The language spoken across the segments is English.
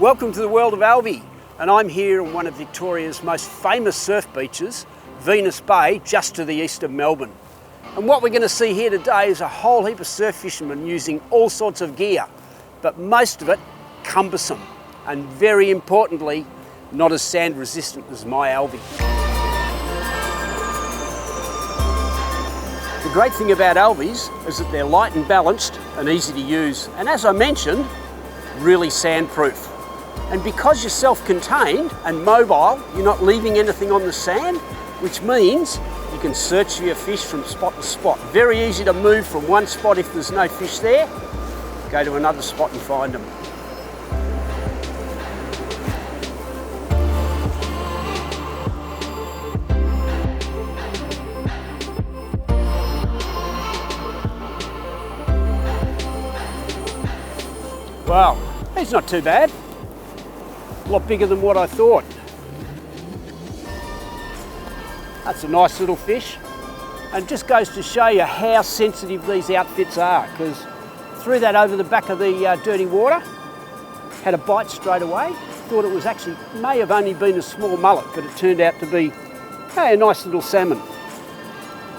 Welcome to the world of Alvey, and I'm here on one of Victoria's most famous surf beaches, Venus Bay, just to the east of Melbourne. And what we're going to see here today is a whole heap of surf fishermen using all sorts of gear, but most of it cumbersome, and very importantly, not as sand resistant as my Alvey. The great thing about Alveys is that they're light and balanced and easy to use, and as I mentioned, really sandproof. And because you're self-contained and mobile, you're not leaving anything on the sand, which means you can search for your fish from spot to spot. Very easy to move from one spot if there's no fish there, go to another spot and find them. Wow, he's not too bad. A lot bigger than what I thought. That's a nice little fish, and just goes to show you how sensitive these outfits are, because threw that over the back of the dirty water, had a bite straight away. Thought it was actually, may have only been a small mullet, but it turned out to be a nice little salmon.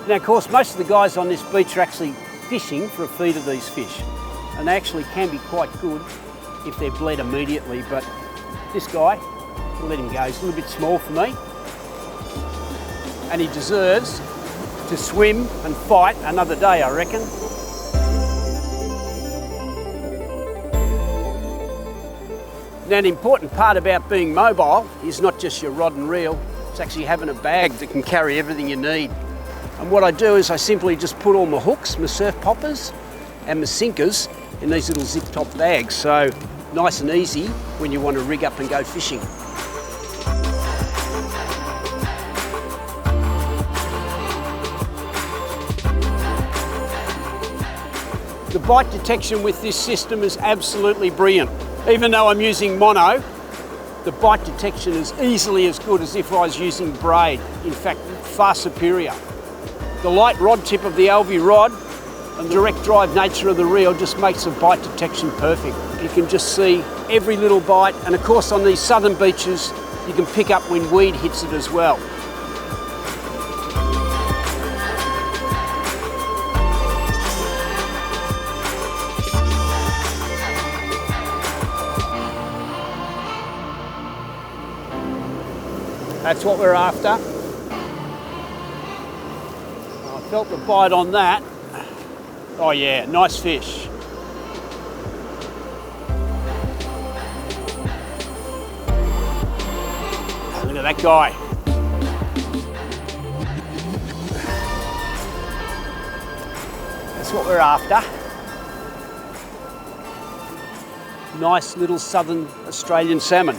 Now of course most of the guys on this beach are actually fishing for a feed of these fish, and they actually can be quite good if they're bled immediately, but this guy, I'll let him go, he's a little bit small for me, and he deserves to swim and fight another day, I reckon. Now an important part about being mobile is not just your rod and reel, it's actually having a bag that can carry everything you need. And what I do is I simply just put all my hooks, my surf poppers and my sinkers in these little zip top bags, so nice and easy when you want to rig up and go fishing. The bite detection with this system is absolutely brilliant. Even though I'm using mono, the bite detection is easily as good as if I was using braid. In fact, far superior. The light rod tip of the Alvey rod and the direct drive nature of the reel just makes the bite detection perfect. You can just see every little bite, and of course on these southern beaches you can pick up when weed hits it as well. That's what we're after. I felt the bite on that. Oh yeah, nice fish. Look at that guy. That's what we're after. Nice little southern Australian salmon.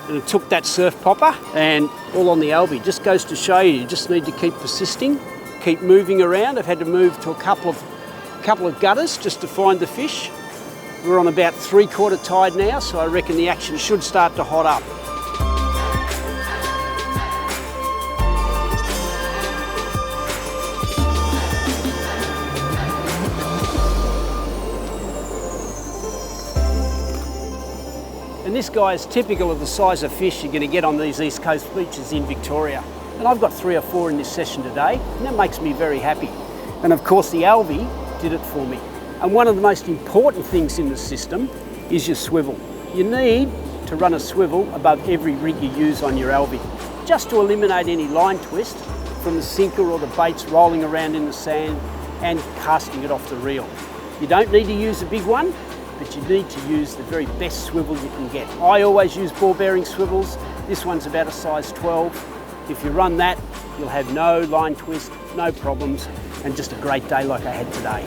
And it took that surf popper and all on the Alvey. Just goes to show you, you just need to keep persisting, keep moving around. I've had to move to a couple of gutters just to find the fish. We're on about 3/4 tide now, so I reckon the action should start to hot up. And this guy is typical of the size of fish you're going to get on these East Coast beaches in Victoria. And I've got 3 or 4 in this session today, and that makes me very happy. And of course the Alvey did it for me. And one of the most important things in the system is your swivel. You need to run a swivel above every rig you use on your Alvey, just to eliminate any line twist from the sinker or the baits rolling around in the sand and casting it off the reel. You don't need to use a big one, but you need to use the very best swivel you can get. I always use ball bearing swivels. This one's about a size 12. If you run that, you'll have no line twist, no problems, and just a great day like I had today.